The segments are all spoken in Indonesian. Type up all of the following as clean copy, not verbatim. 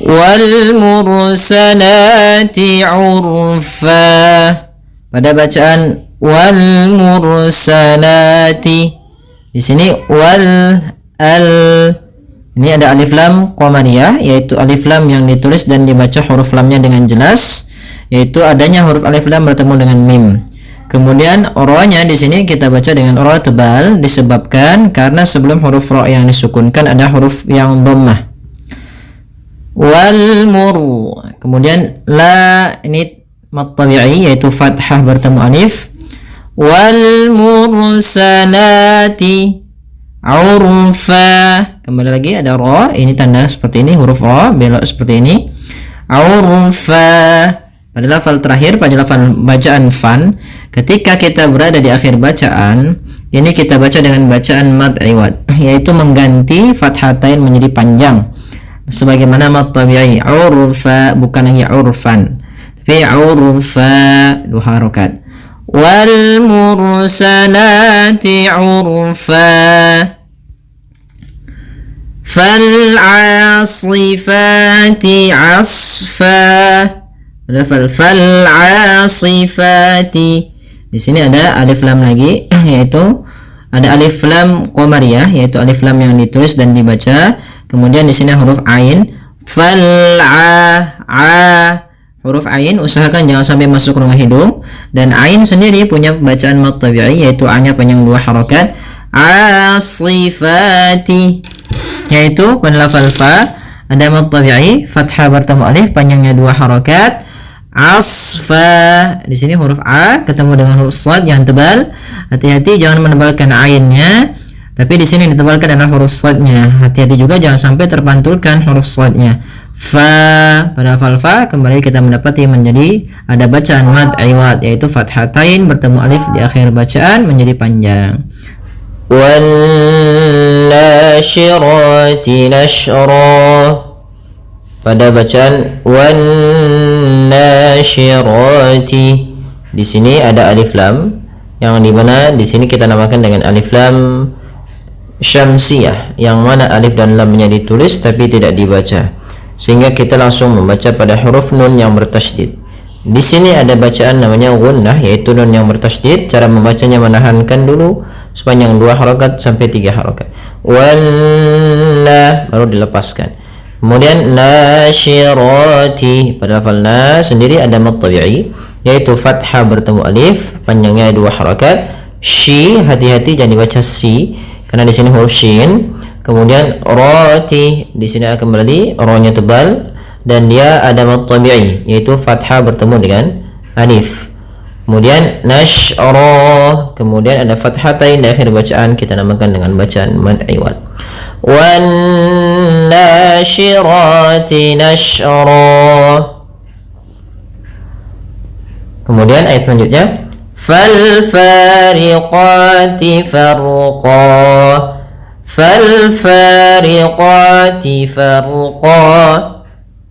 wal mursalati urfa. Pada bacaan wal mursalati, di sini ini ada alif lam qamariyah, yaitu alif lam yang ditulis dan dibaca huruf lamnya dengan jelas, yaitu adanya huruf alif lam bertemu dengan mim. Kemudian ro-nya di sini kita baca dengan ro tebal disebabkan karena sebelum huruf ro yang disukunkan ada huruf yang dhammah. Wal mur. Kemudian la, ini mad tabi'i yaitu fathah bertemu alif. Wal mursalati urfa. Kembali lagi ada ro, ini tanda seperti ini, huruf ro belok seperti ini. Urfa. Pada lafal terakhir, pada lafal bacaan fan, ketika kita berada di akhir bacaan, ini kita baca dengan bacaan mad iwad, yaitu mengganti fathatain menjadi panjang, sebagaimana mad tabi'i urfa, bukan lagi urfan, tapi urfa, 2 harokat. Wal mursalati urfa, fal asifati asfa. Fal asifati. Di sini ada alif lam lagi, yaitu ada alif lam qamariyah, yaitu alif lam yang ditulis dan dibaca. Kemudian di sini huruf ain. Fal huruf ain usahakan jangan sampai masuk rongga hidung, dan ain sendiri punya bacaan mad tabi'i, yaitu a-nya panjang 2 harokat. Asifati, yaitu pada lafal fa ada mad tabi'i, fathah bertemu alif panjangnya 2 harokat. Asfa, di sini huruf a ketemu dengan huruf shad yang tebal. Hati-hati jangan menebalkan ainnya, tapi di sini ditebalkan adalah huruf shadnya. Hati-hati juga jangan sampai terpantulkan huruf shadnya. Fa, pada lafal fa kembali kita mendapati menjadi ada bacaan mad iwad, yaitu fathatain bertemu alif di akhir bacaan menjadi panjang. Wan nashirati nashra. Pada bacaan wan nasyirati, di sini ada alif lam yang dimana di sini kita namakan dengan alif lam syamsiyah, yang mana alif dan lamnya ditulis tapi tidak dibaca, sehingga kita langsung membaca pada huruf nun yang bertasydid. Di sini ada bacaan namanya gunnah, yaitu nun yang bertasydid. Cara membacanya menahankan dulu sepanjang 2 harokat sampai 3 harokat. Wanna, baru dilepaskan. Kemudian nasyirati, pada lafal na sendiri ada mad tabi'i, yaitu fathah bertemu alif panjangnya 2 harokat. Shi, hati-hati jangan dibaca si karena di sini huruf shin. Kemudian rati, di sini akan kembali ro-nya tebal dan dia ada mad tabi'i, yaitu fathah bertemu dengan alif. Kemudian nasyra, kemudian ada fathatain di akhir bacaan, kita namakan dengan bacaan mad iwad. Wan nasyirati nashra. Kemudian ayat selanjutnya, fal fariqati farqa. Fal fariqati farqa.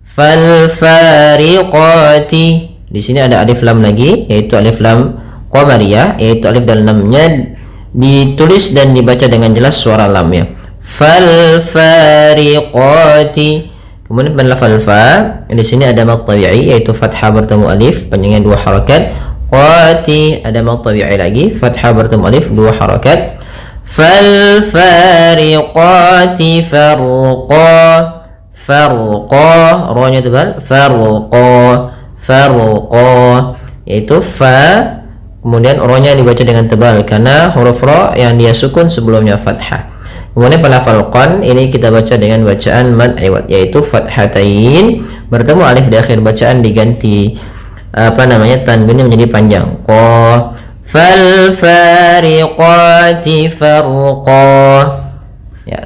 Fal fariqati. Di sini ada alif lam lagi, yaitu alif lam qamariyah, yaitu alif dan lamnya ditulis dan dibaca dengan jelas suara lamnya. Fal fariqati. Kemudian pada lafal fa, di sini ada mad tabi'i, yaitu fathah bertemu alif panjangnya 2 harokat. Qati, ada mad tabi'i lagi, fathah bertemu alif 2 harokat. Fal fariqati farqa. Farqa, ro-nya tebal. Farqa, yaitu fa, kemudian ro-nya dibaca dengan tebal karena huruf ro yang dia sukun sebelumnya fathah. Kemudian pada lafal qan ini kita baca dengan bacaan mad iwad, yaitu fathatain bertemu alif di akhir bacaan diganti tanwinnya menjadi panjang. Qa. Fal fariqati farqa. Ya.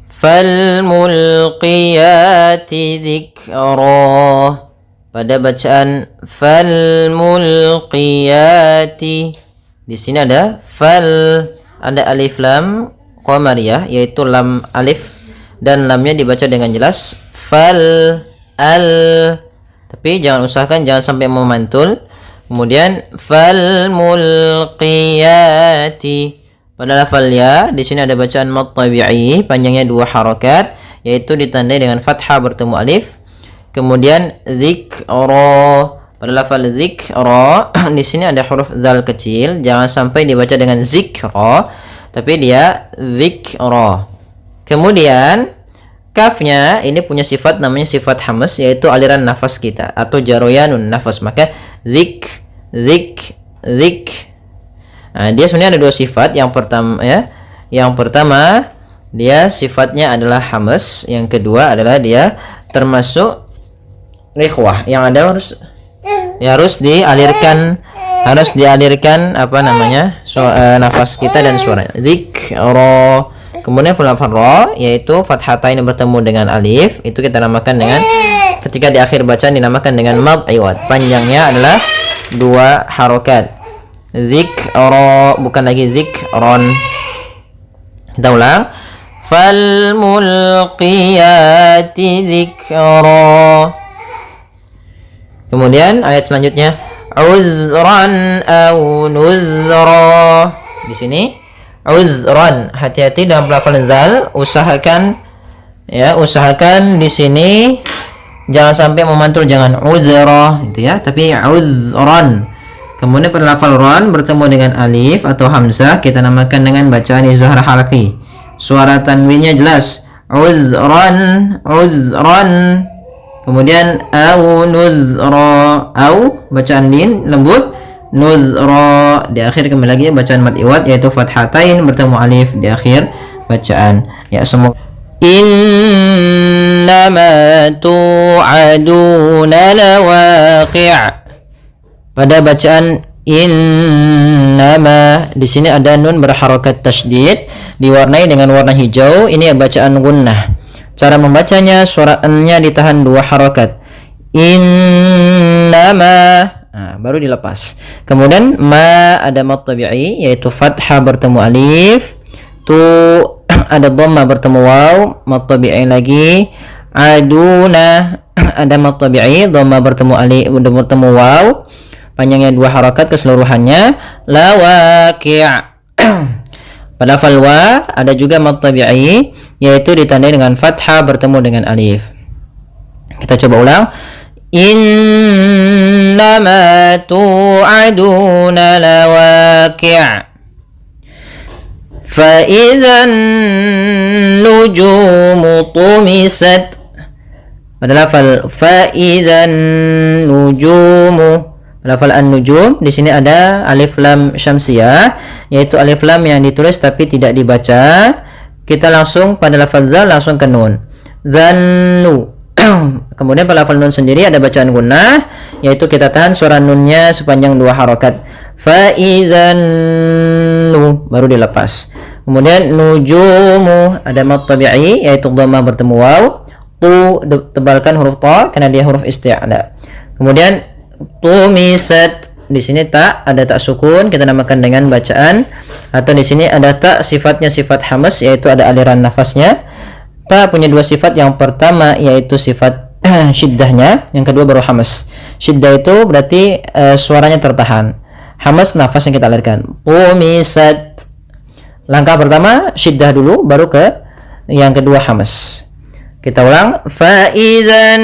Fal mulqiyati dzikra. Pada bacaan fal mulqiyati, di sini ada fal, ada alif lam qamariyah, yaitu lam alif dan lamnya dibaca dengan jelas fal al, tapi usahakan jangan sampai memantul. Kemudian fal mulqiyati, pada lafal ya di sini ada bacaan mad tabi'i panjangnya 2 harokat, yaitu ditandai dengan fathah bertemu alif. Kemudian dzikra, pada lafal dzikra di sini ada huruf dzal kecil, jangan sampai dibaca dengan zikra, tapi dia dzikra. Kemudian kafnya ini punya sifat namanya sifat hamas, yaitu aliran nafas kita atau jaroyanun nafas, maka zik. Nah, dia sebenarnya ada dua sifat. Yang pertama dia sifatnya adalah hamas, yang kedua adalah dia termasuk ikhwah, yang ada harus dialirkan apa namanya nafas kita dan suaranya. Dzikra. Kemudian lafal ra, yaitu fathatain bertemu dengan alif, itu kita namakan dengan, ketika di akhir bacaan dinamakan dengan mad iwad, panjangnya adalah 2 harokat. Dzikra, bukan lagi dzikron. Kita ulang. Fal mulqiyati dzikra. Kemudian ayat selanjutnya, uzran aw nuzra. Di sini uzran, hati-hati dalam pelafalan zal, usahakan di sini jangan sampai memantul, jangan uzra itu ya, tapi uzran. Kemudian pada lafal ran bertemu dengan alif atau hamzah, kita namakan dengan bacaan izhar halaqi. Suara tanwinnya jelas, uzran. Kemudian au nuzra, au bacaan lin lembut, nuzra di akhir kembali lagi bacaan mad iwad, yaitu fathatain bertemu alif di akhir bacaan. Ya, semoga innama tu'aduna lawaqi'. Pada bacaan innama di sini ada nun berharokat tasydid diwarnai dengan warna hijau, ini bacaan gunnah. Cara membacanya, suara n-nya ditahan 2 harokat. Innama, baru dilepas. Kemudian ma ada mad tabi'i, yaitu fathah bertemu alif. Tu ada dhamma bertemu waw, mad tabi'i lagi. Aduna ada mad tabi'i, dhamma bertemu alif, bertemu waw. Panjangnya 2 harokat keseluruhannya. Lawaqi'. Pada lafal wa ada juga mad tabi'i, yaitu ditandai dengan fathah bertemu dengan alif. Kita coba ulang. Innama tu'aduna lawaqi'. Fa idzan nujumu tumisat. Pada lafal fa idzan nujumu, lafal an-nujum di sini ada alif lam syamsiyah, yaitu alif lam yang ditulis tapi tidak dibaca. Kita langsung pada lafal zal langsung ke nun. Dzannu. Kemudian pada lafal nun sendiri ada bacaan gunnah, yaitu kita tahan suara nunnya sepanjang 2 harokat. Fa idzan nu, baru dilepas. Kemudian nujumu ada mad tabi'i, yaitu dhamma bertemu waw. Tu tebalkan huruf ta karena dia huruf isti'la. Kemudian tumisat, di sini tak ada tak sukun, kita namakan dengan bacaan, atau di sini ada tak sifatnya sifat hamas, yaitu ada aliran nafasnya. Tak punya 2 sifat, yang pertama yaitu sifat syiddahnya, yang kedua baru hamas. Syiddah itu berarti suaranya tertahan, hamas nafas yang kita alirkan. Tumisat, langkah pertama syiddah dulu, baru ke yang kedua hamas. Kita ulang. Fa idzan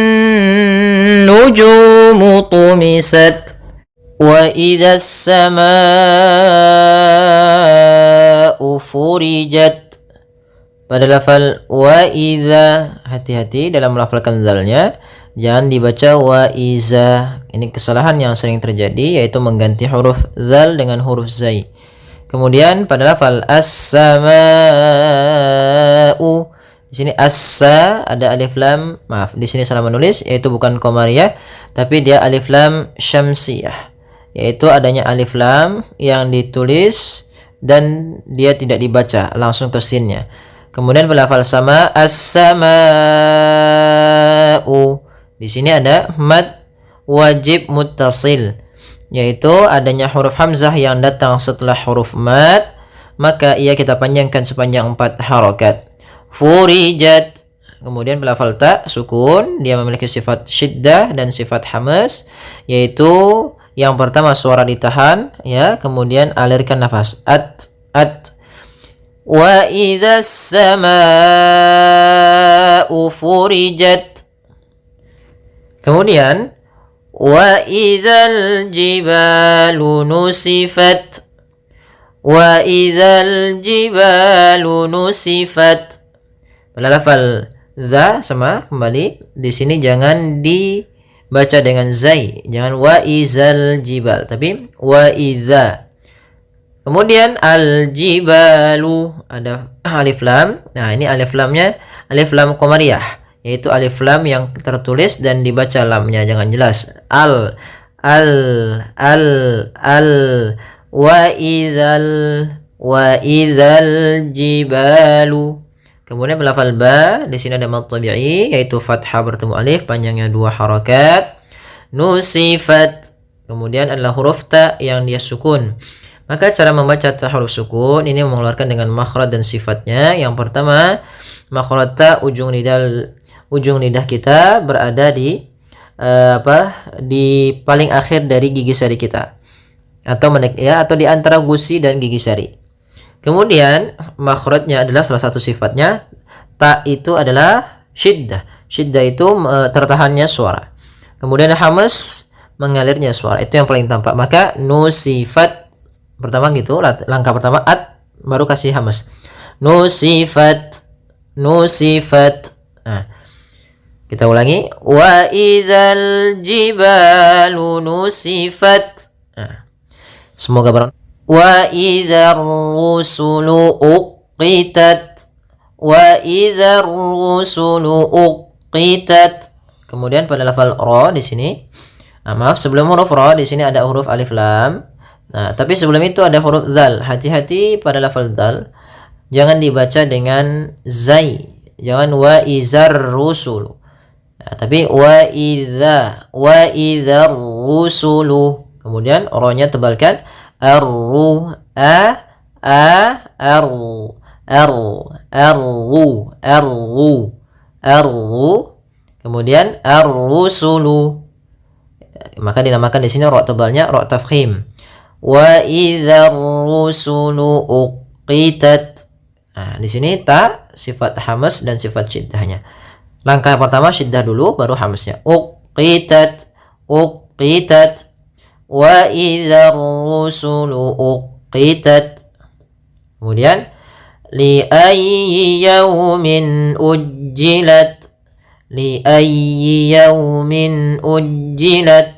nujumu tumisat wa idzas samaa'u furijat. Pada lafal wa idza, hati-hati dalam melafalkan zalnya, jangan dibaca wa iza. Ini kesalahan yang sering terjadi, yaitu mengganti huruf zal dengan huruf zai. Kemudian pada lafal as-samaa'u, di sini assa ada alif lam, maaf, di sini salah menulis, yaitu bukan qamariyah tapi dia alif lam syamsiyah, yaitu adanya alif lam yang ditulis dan dia tidak dibaca, langsung ke sinnya. Kemudian pada lafal sama, as-samaa'u, di sini ada mad wajib muttasil, yaitu adanya huruf hamzah yang datang setelah huruf mad, maka ia kita panjangkan sepanjang 4 harokat. Furijat. Kemudian lafal ta sukun, dia memiliki sifat syiddah dan sifat hamas, yaitu yang pertama suara ditahan, ya, kemudian alirkan nafas. At. Wa idzas samaa'u samaa'u furijat. Kemudian wa idzal jibalu nusifat. Wa idzal jibalu nusifat. Pada lafal za sama kembali di sini jangan dibaca dengan zai, jangan wa izal jibal, tapi wa idza. Kemudian al jibalu ada alif lam. Nah, ini alif lamnya alif lam qamariyah, yaitu alif lam yang tertulis dan dibaca lamnya, jangan jelas. Al wa idzal jibalu. Kemudian lafal ba, di sini ada mad tabi'i, yaitu fathah bertemu alif, panjangnya 2 harakat. Nusifat. Kemudian adalah huruf ta yang dia sukun. Maka cara membaca ta huruf sukun ini mengeluarkan dengan makhraj dan sifatnya. Yang pertama, makhraj ta ujung lidah kita berada di di paling akhir dari gigi sari kita. Atau di antara gusi dan gigi sari. Kemudian makhrajnya adalah salah satu sifatnya, ta itu adalah syiddah. Syiddah itu tertahannya suara. Kemudian hamas, mengalirnya suara. Itu yang paling tampak. Maka nusifat pertama gitu, langkah pertama at, baru kasih hamas. Nusifat. Nah, kita ulangi. Wa idzal jibalu nusifat. Nah, semoga bermanfaat. Wa idzar rusulu uqitat. Wa idzar rusulu uqitat. Kemudian pada lafal ra di sini, maaf, sebelum huruf ra di sini ada huruf alif lam. Nah, tapi sebelum itu ada huruf dzal. Hati-hati pada lafal dzal, jangan dibaca dengan zai. Jangan wa idzar rusulu. Nah, tapi wa idzar rusulu. Kemudian ra-nya tebalkan. Arru. Kemudian ar-rusulu. Maka dinamakan di sini ra tebalnya ra tafkhim. Wa idzar rusulu uqitat. Nah, di sini ta sifat hamas dan sifat syiddahnya. Langkah pertama syiddah dulu, baru hamasnya. Uqitat. Wa idzar rusulu uqitat. Kemudian li ayyi yaumin ujjilat. Li ayyi yaumin ujjilat.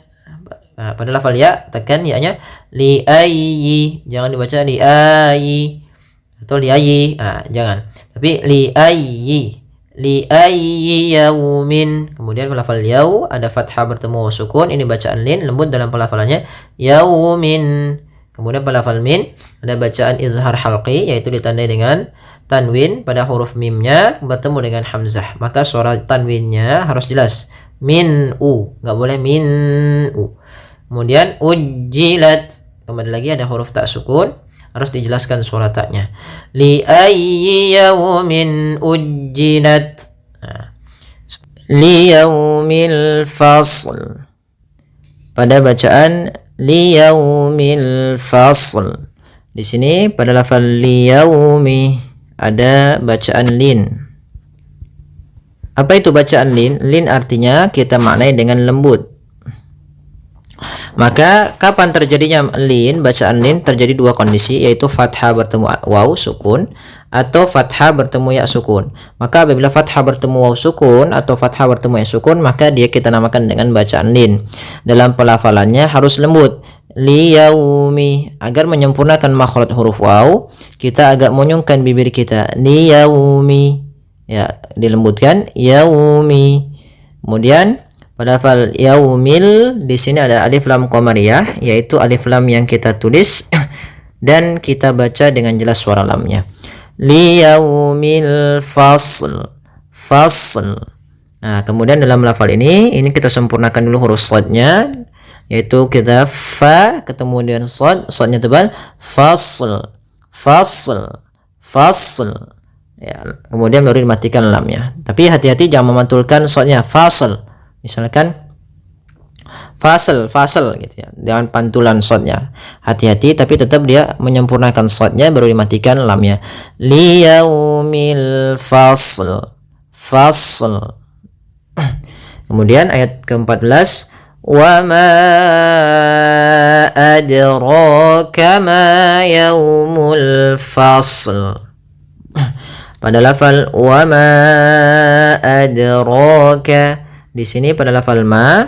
Nah, pada lafal ya tekan ya-nya. Li ayyi, jangan dibaca li ayyi atau li ayyi. Jangan. Tapi li ayyi. Li ayyi yaumin. Kemudian lafal yau ada fathah bertemu sukun, ini bacaan lin, lembut dalam pelafalannya. Yaumin. Kemudian pada lafal min ada bacaan izhar halqi, yaitu ditandai dengan tanwin pada huruf mimnya bertemu dengan hamzah. Maka suara tanwinnya harus jelas. Min u, nggak boleh min u. Kemudian ujjilat. Kembali lagi ada huruf tak sukun, harus dijelaskan suara taknya. Li ayyi yaumin ujjilat. Li yaumil fasl. Pada bacaan li yaumil fasl. Di sini pada lafal li yaumi ada bacaan lin. Apa itu bacaan lin? Lin artinya kita maknai dengan lembut. Maka kapan terjadinya lin, bacaan lin terjadi dua kondisi, yaitu fathah bertemu waw sukun atau fathah bertemu ya sukun. Maka apabila fathah bertemu waw sukun atau fathah bertemu ya sukun, maka dia kita namakan dengan bacaan lin. Dalam pelafalannya harus lembut. Li yaumi, agar menyempurnakan makhraj huruf waw, kita agak monyongkan bibir kita. Li yaumi, ya dilembutkan yaumi. Kemudian pada lafal yaumil di sini ada alif lam qamariyah, yaitu alif lam yang kita tulis dan kita baca dengan jelas suara lamnya. Li yaumil fasl. Nah, kemudian dalam lafal ini kita sempurnakan dulu huruf shadnya, yaitu kita fa ketemu dengan shadnya tebal. Fasl. Ya, kemudian baru dimatikan lamnya. Tapi hati-hati jangan memantulkan shadnya. Fasl. Misalkan fasal gitu ya, dengan pantulan shadnya. Hati-hati, tapi tetap dia menyempurnakan shadnya baru dimatikan lamnya. Li yaumil fasl. fasl. Kemudian ayat ke-14, wa ma adraka ma yaumul fasl. Pada lafal wa ma adraka, di sini pada lafal ma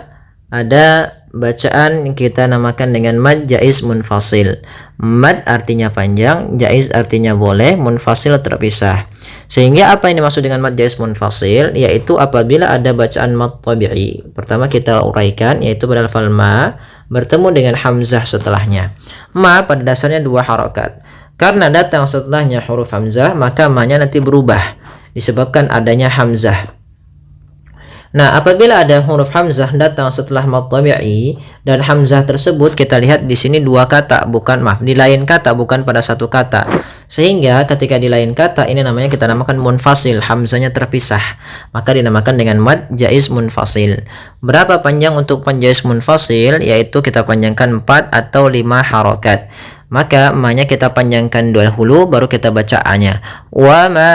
ada bacaan yang kita namakan dengan mad jaiz munfasil. Mad artinya panjang, jaiz artinya boleh, munfasil terpisah. Sehingga apa yang dimaksud dengan mad jaiz munfasil, yaitu apabila ada bacaan mad tabi'i. Pertama kita uraikan, yaitu pada lafal ma bertemu dengan hamzah setelahnya. Ma pada dasarnya 2 harokat. Karena datang setelahnya huruf hamzah, maka ma-nya nanti berubah disebabkan adanya hamzah. Nah, apabila ada huruf hamzah datang setelah mad tabi'i dan hamzah tersebut kita lihat di sini 2 kata, di lain kata, bukan pada satu kata. Sehingga ketika di lain kata ini namanya kita namakan munfasil, hamzahnya terpisah. Maka dinamakan dengan mad jaiz munfasil. Berapa panjang untuk mad jaiz munfasil? Yaitu kita panjangkan 4 atau 5 harokat. Maka ma-nya kita panjangkan dahulu baru kita baca a-nya. Wa ma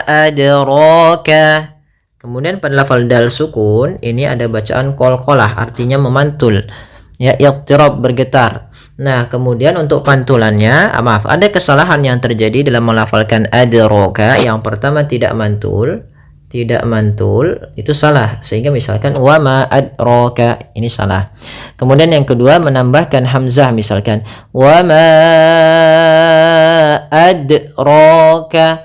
adraka. Kemudian pada lafal dal sukun ini ada bacaan qalqalah, artinya memantul. Ya, iqtirab, bergetar. Nah, kemudian untuk pantulannya, ada kesalahan yang terjadi dalam melafalkan adraka. Yang pertama tidak mantul, itu salah. Sehingga misalkan wa ma adraka, ini salah. Kemudian yang kedua menambahkan hamzah, misalkan wa ma adraka,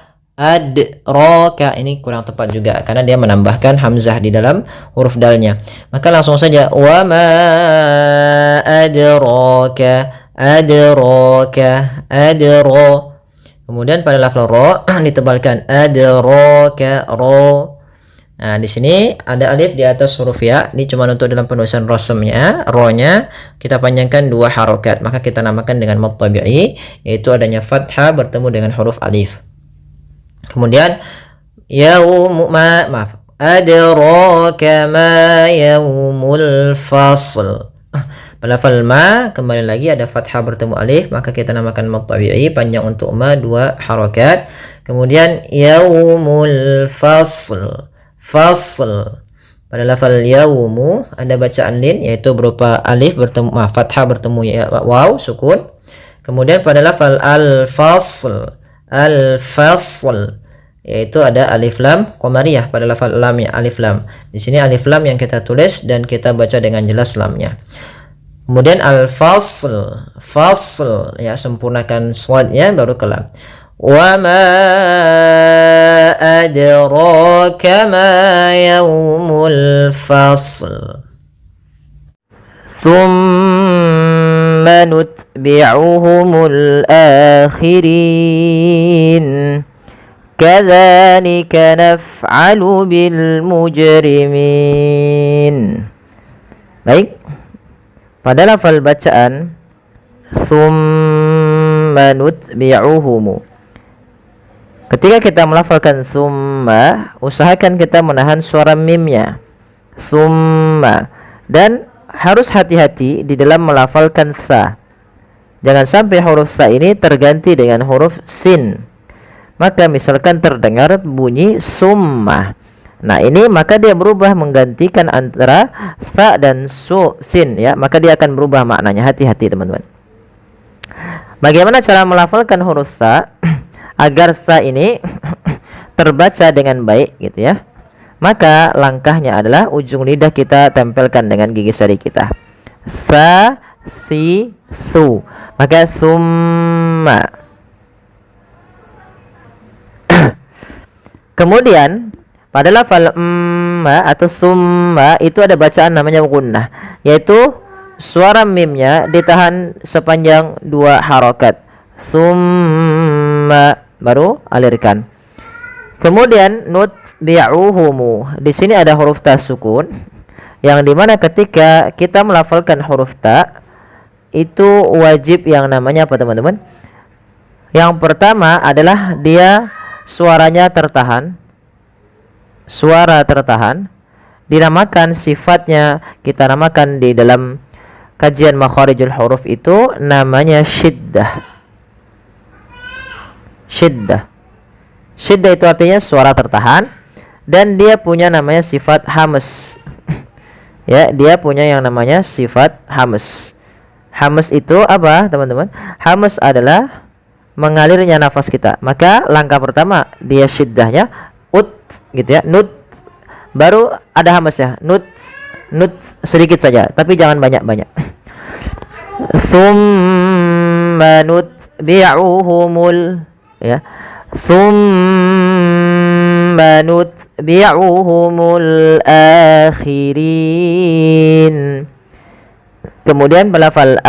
ini kurang tepat juga karena dia menambahkan hamzah di dalam huruf dalnya. Maka langsung saja wa ma adraka. Kemudian pada lafal ro ditebalkan adraka ro. Nah, di sini ada alif di atas huruf ya. Ini cuma untuk dalam penulisan rasamnya, ro-nya kita panjangkan 2 harokat. Maka kita namakan dengan mad tabi'i, yaitu adanya fathah bertemu dengan huruf alif. Kemudian adraka ma yaumul fasl. Pada lafal ma kembali lagi ada fathah bertemu alif, maka kita namakan mad tabi'i, panjang untuk ma 2 harokat. Kemudian yaumul fasl. Pada lafal yaumu ada bacaan lin, yaitu berupa alif bertemu fathah bertemu ya waw sukun. Kemudian pada lafal al-fasl, yaitu ada alif lam qamariyah pada lafal lamnya, alif lam. Di sini alif lam yang kita tulis dan kita baca dengan jelas lamnya. Kemudian al-fasl, ya, sempurnakan shadnya baru ke lam. Wa ma adraka ma yaumul fasl. Thumma nutbi'uhumul akhirin. Kadzalika naf'alu bil mujrimin. Baik. Pada lafal bacaan thumma nutbi'uhum, ketika kita melafalkan thumma, usahakan kita menahan suara mimnya, thumma, dan harus hati-hati di dalam melafalkan sa. Jangan sampai huruf sa ini terganti dengan huruf sin. Maka misalkan terdengar bunyi summa, nah ini maka dia berubah menggantikan antara sa dan sin, ya, maka dia akan berubah maknanya. Hati-hati teman-teman. Bagaimana cara melafalkan huruf sa agar sa ini terbaca dengan baik gitu ya? Maka langkahnya adalah ujung lidah kita tempelkan dengan gigi sari kita. Sa, si, su. Maka summa. Kemudian pada lafal ma atau summa itu ada bacaan namanya gunnah, yaitu suara mimnya ditahan sepanjang 2 harokat. Summa, baru alirkan. Kemudian nutbi'uhumu, di sini ada huruf ta sukun, yang dimana ketika kita melafalkan huruf ta itu wajib yang namanya apa teman-teman? Yang pertama adalah dia suaranya tertahan. Suara tertahan dinamakan, sifatnya kita namakan di dalam kajian makharijul huruf itu namanya syiddah. Syiddah itu artinya suara tertahan, dan dia punya namanya sifat hamas. Ya, dia punya yang namanya sifat hamas. Hamas itu apa, teman-teman? Hamas adalah mengalirnya nafas kita. Maka langkah pertama dia syiddahnya ut gitu ya, nut. Baru ada hamasnya, nut sedikit saja, tapi jangan banyak-banyak. Tsumma nutbi'uhumul, ya. Tsumma nutbi'uhumul akhirin. Kemudian pada lafal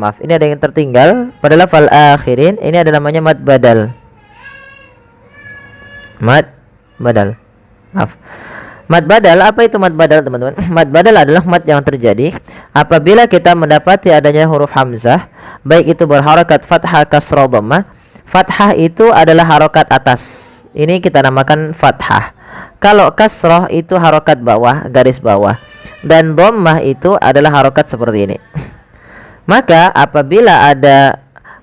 maaf, ini ada yang tertinggal pada lafal akhirin. Ini ada namanya mad badal. Mad badal. Maaf. Mad badal, apa itu mad badal, teman-teman? Mad badal adalah mad yang terjadi apabila kita mendapati adanya huruf hamzah, baik itu berharakat fathah, kasrah, dhammah. Fathah itu adalah harokat atas. Ini kita namakan fathah. Kalau kasrah itu harokat bawah, garis bawah. Dan dhammah itu adalah harokat seperti ini. Maka apabila ada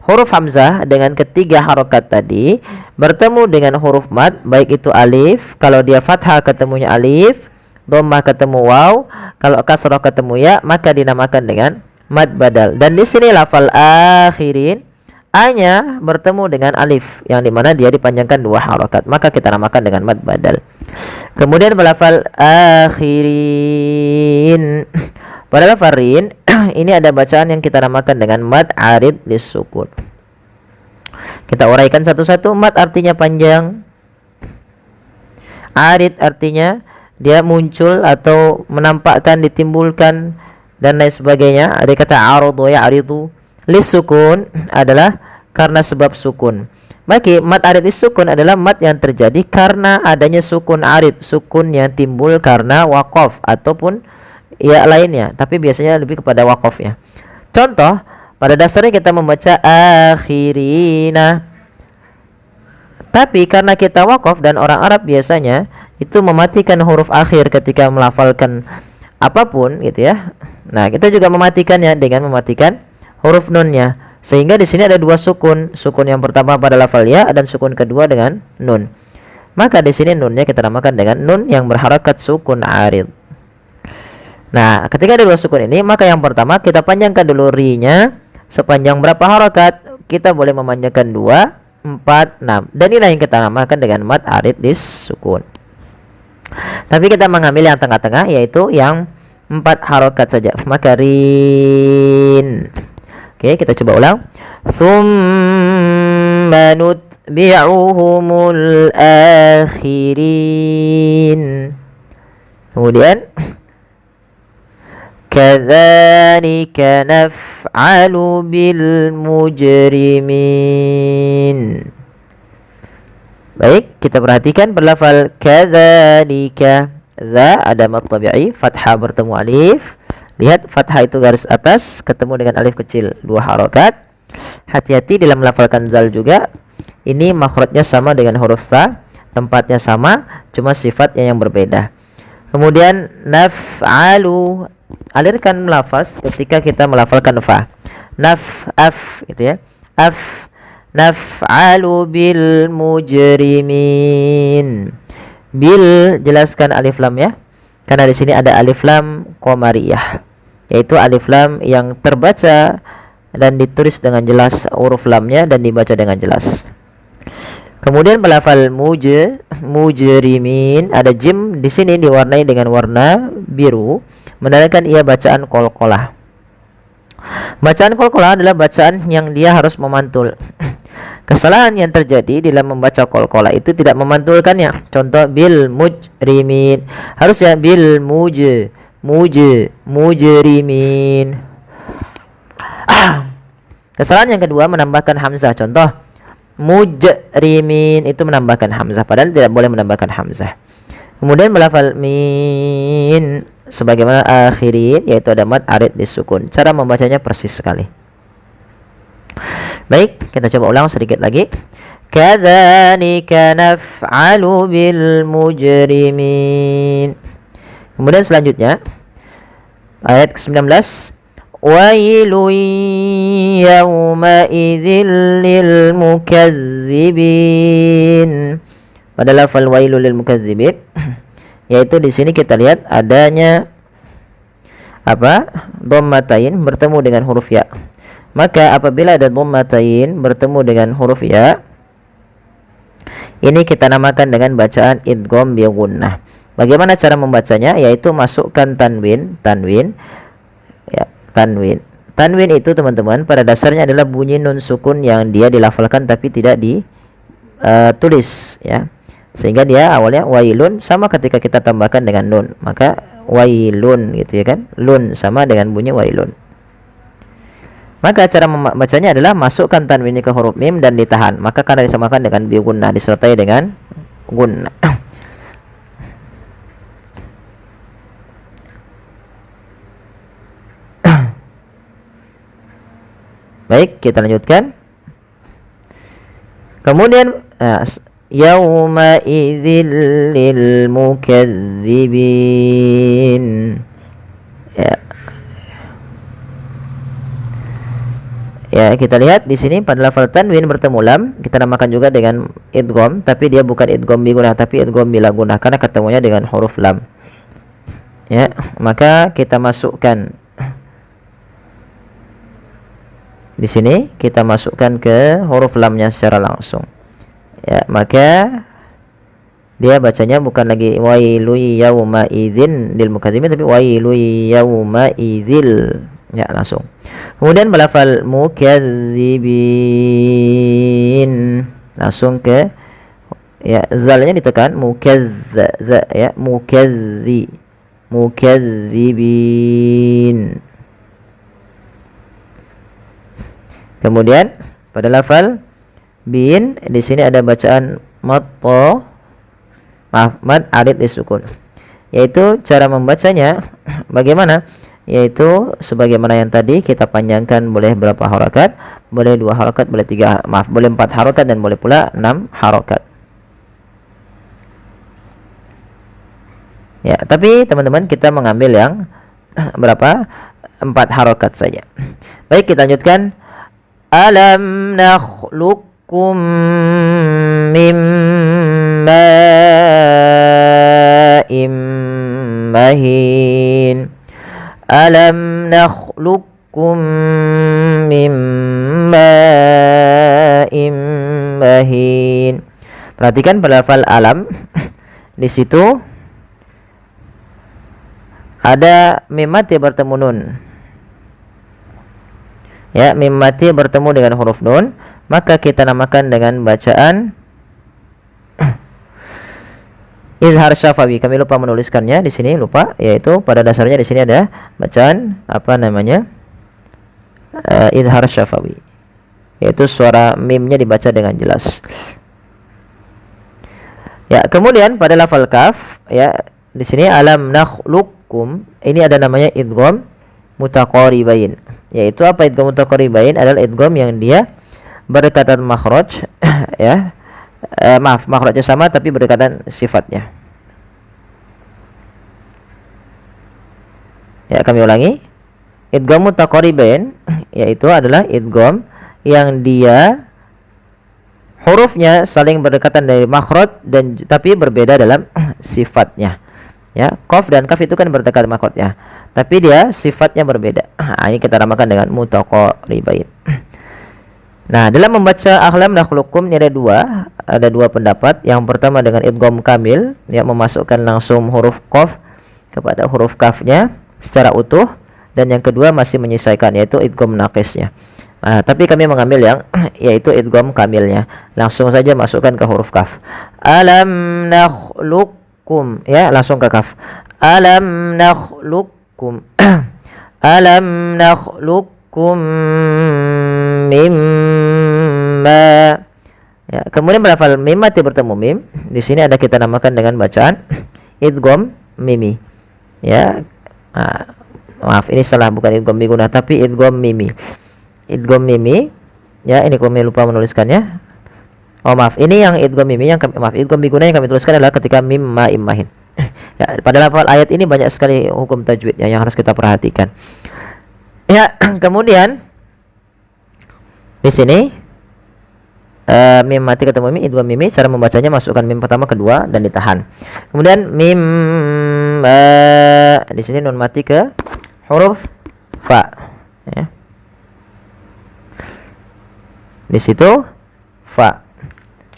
huruf hamzah dengan ketiga harokat tadi bertemu dengan huruf mad, baik itu alif, kalau dia fathah ketemunya alif, dhammah ketemu waw, kalau kasrah ketemu ya, maka dinamakan dengan mad badal. Dan di sini lafal akhirin, a-nya bertemu dengan alif, yang dimana dia dipanjangkan dua harokat, maka kita namakan dengan mad badal. Kemudian lafal akhirin, pada lafal rin ini ada bacaan yang kita namakan dengan mad arid lis-sukun. Kita uraikan satu-satu. Mad artinya panjang, arid artinya dia muncul atau menampakkan, ditimbulkan, dan lain sebagainya. Ada kata aradu ya'ridu. Lis-sukun adalah karena sebab sukun. Maka mad arid lis-sukun adalah mad yang terjadi karena adanya sukun arid, sukun yang timbul karena waqaf ataupun ya lainnya, tapi biasanya lebih kepada waqaf ya. Contoh, pada dasarnya kita membaca akhirina, tapi karena kita waqaf dan orang Arab biasanya itu mematikan huruf akhir ketika melafalkan apapun gitu ya. Nah, kita juga mematikannya dengan mematikan huruf nunnya, sehingga di sini ada dua sukun. Sukun yang pertama pada lafal ya dan sukun kedua dengan nun. Maka di sini nunnya kita namakan dengan nun yang berharakat sukun arid. Nah, ketika ada dua sukun ini, maka yang pertama kita panjangkan dulu ri-nya sepanjang berapa harakat? Kita boleh memanjangkan 2, 4, 6. Dan inilah yang kita namakan dengan mad arid lis-sukun. Tapi kita mengambil yang tengah-tengah, yaitu yang 4 harakat saja. Maka rin. Oke, kita coba ulang. Tsumma nutbi'uhumul akhirin. Kemudian kadzalika naf'alu bil mujrimin. Baik, kita perhatikan berlafal kadzalika. Za ada mad tabi'i, fathah bertemu alif. Lihat, fathah itu garis atas ketemu dengan alif kecil, 2 harakat. Hati-hati dalam melafalkan zal juga. Ini makhrajnya sama dengan huruf sa, tempatnya sama, cuma sifatnya yang berbeda. Kemudian naf'alu, alirkan lafaz ketika kita melafalkan fa. Af gitu ya. Naf'alu bil mujrimin. Bil jelaskan alif lam ya. Karena di sini ada alif lam qamariyah, yaitu alif lam yang terbaca dan ditulis dengan jelas huruf lamnya dan dibaca dengan jelas. Kemudian melafal mujrimin, ada jim di sini diwarnai dengan warna biru, menandakan ia bacaan qalqalah. Bacaan qalqalah adalah bacaan yang dia harus memantul. Kesalahan yang terjadi dalam membaca qalqalah itu tidak memantulkannya. Contoh bil mujrimin, harusnya bil mujrimin. Kesalahan yang kedua menambahkan hamzah. Contoh mujrimin itu menambahkan hamzah, padahal tidak boleh menambahkan hamzah. Kemudian melafal min sebagaimana akhirin, yaitu ada mad arid disukun. Cara membacanya persis sekali. Baik, kita coba ulang sedikit lagi. Kadzalika naf'alu bil mujrimin. Kemudian selanjutnya ayat ke-19, wailun yawma idzil lil mukazzibin. pada lafal wailul lil mukazzibin, yaitu di sini kita lihat adanya apa? Dhammatain bertemu dengan huruf ya. Maka apabila ada dhammatain bertemu dengan huruf ya, ini kita namakan dengan bacaan idgham bi gunnah. Bagaimana cara membacanya? Yaitu masukkan tanwin ya, tanwin. Tanwin itu teman-teman pada dasarnya adalah bunyi nun sukun yang dia dilafalkan tapi tidak ditulis ya. Sehingga dia awalnya wailun, sama ketika kita tambahkan dengan nun, maka wailun gitu ya kan. Lun sama dengan bunyi wailun. Maka cara membacanya adalah masukkan tanwinnya ke huruf mim dan ditahan. Maka karena disamakan dengan bi gunnah, disertai dengan gunnah. Baik, kita lanjutkan. Kemudian yauma idzil lil mukazzibin. Ya, kita lihat di sini pada lafal tanwin bertemu lam, kita namakan juga dengan idgham, tapi dia bukan idgham bi gunnah tapi idgham bila gunnah karena ketemunya dengan huruf lam. Ya, maka kita masukkan di sini, kita masukkan ke huruf lamnya secara langsung. Ya, maka dia bacanya bukan lagi wailu yauma idzin lil mukazzibin tapi wailu yauma idzil. Ya, langsung. Kemudian balafal mukazzibin, langsung ke ya, zalnya ditekan, mukazza ya, mukazzibin. Kemudian pada lafal bin di sini ada bacaan mad arid disukun. Yaitu cara membacanya bagaimana? Yaitu sebagaimana yang tadi kita panjangkan, boleh berapa harakat? Boleh 2 harakat, boleh 4 harakat dan boleh pula 6 harakat. Ya, tapi teman-teman kita mengambil yang berapa? 4 harakat saja. Baik, kita lanjutkan. Alam nakhluqukum min ma'in mahin. Alam nakhluqukum min ma'in mahin. Perhatikan pada lafal alam. Di situ ada mim mati bertemu nun. Ya, mim mati bertemu dengan huruf nun, maka kita namakan dengan bacaan izhar syafawi. Kami lupa menuliskannya di sini, lupa, yaitu pada dasarnya di sini ada bacaan apa namanya? Izhar syafawi. Yaitu suara mimnya dibaca dengan jelas. Ya, kemudian pada lafal kaf ya, di sini alam nakhluqukum, ini ada namanya idgham mutaqaribain. Yaitu apa idgham mutaqaribain? Adalah idgham yang dia berdekatan makhraj ya. Makhrajnya sama tapi berdekatan sifatnya. Ya, kami ulangi. Idgham mutaqaribain yaitu adalah idgham yang dia hurufnya saling berdekatan dari makhraj dan tapi berbeda dalam sifatnya. Ya, qaf dan kaf itu kan berdekatan makhrajnya, tapi dia sifatnya berbeda. Ini kita namakan dengan mutaqaribain. Nah, dalam membaca alam nakhluqukum ini ada dua pendapat. Yang pertama dengan idgham kamil, yang memasukkan langsung huruf qaf kepada huruf kafnya secara utuh, dan yang kedua masih menyesuaikan yaitu idgham naqisnya. Tapi kami mengambil yang yaitu idgham kamilnya. Langsung saja masukkan ke huruf kaf. Alam nakhluqukum, ya, langsung ke kaf. Alam nakhluqukum. Alam nakhluqukum mimma. Ya, kemudian berlafal mim mati bertemu mim. Di sini ada kita namakan dengan bacaan idgham mimi. Ya. Maaf, ini salah, bukan idgham biguna tapi idgham mimi. Idgham mimi. Ya, ini kami lupa menuliskannya. Oh, maaf. Ini yang idgham mimi yang idgham biguna yang kami tuliskan adalah ketika mim ma immahin. Ya, pada lafal ayat ini banyak sekali hukum tajwid yang harus kita perhatikan. Ya, kemudian di sini mim mati ketemu mim, idgham mimi, cara membacanya masukkan mim pertama kedua dan ditahan. Kemudian mim di sini nun mati ke huruf fa ya. Di situ fa,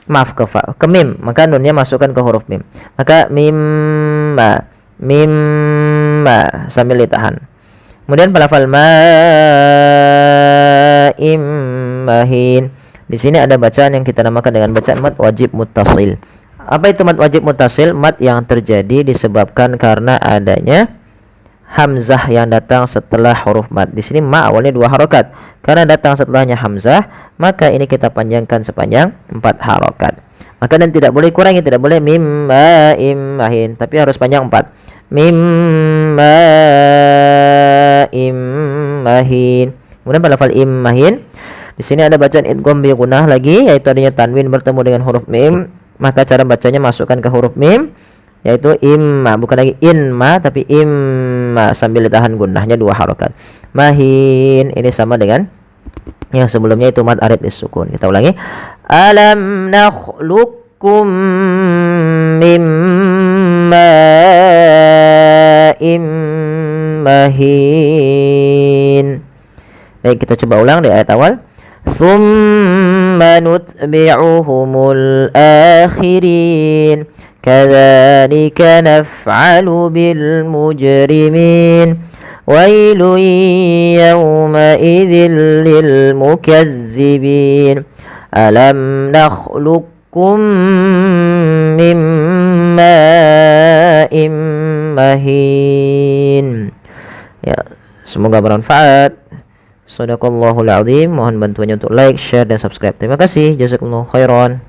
maaf ke fa, ke mim, maka nunnya masukkan ke huruf mim, maka mim sambil ditahan. Kemudian pelafal ma'im mahin. Di sini ada bacaan yang kita namakan dengan bacaan mad wajib muttasil. Apa itu mad wajib muttasil? Mad yang terjadi disebabkan karena adanya hamzah yang datang setelah huruf mad. Di sini ma awalnya 2 harokat. Karena datang setelahnya hamzah, maka ini kita panjangkan sepanjang 4 harokat. Maka dan tidak boleh kurangi, tidak boleh mim ma'im mahin, tapi harus panjang 4. Mim ma'im mahin. Kemudian pada lafal im mahin, di sini ada bacaan idgham bi gunnah lagi, yaitu adanya tanwin bertemu dengan huruf mim. Maka cara bacanya masukkan ke huruf mim, yaitu imma, bukan lagi inma tapi imma, sambil ditahan gunnahnya 2 harokat. Mahin ini sama dengan yang sebelumnya, itu mad arid disukun. Kita ulangi. Alam nakhluqukum mim ma'im mahin. Baik, kita coba ulang di ayat awal. Tsumma nutbi'uhumul akhirin. Kadzalika naf'alu bil mujrimin. Wailun yawma idzil lil mukazzibin. Alam nakhluqukum mim ma'im mahin. Ya, semoga bermanfaat. Shadaqallahul azim. Mohon bantuannya untuk like, share dan subscribe. Terima kasih. Jazakumullahu khairan.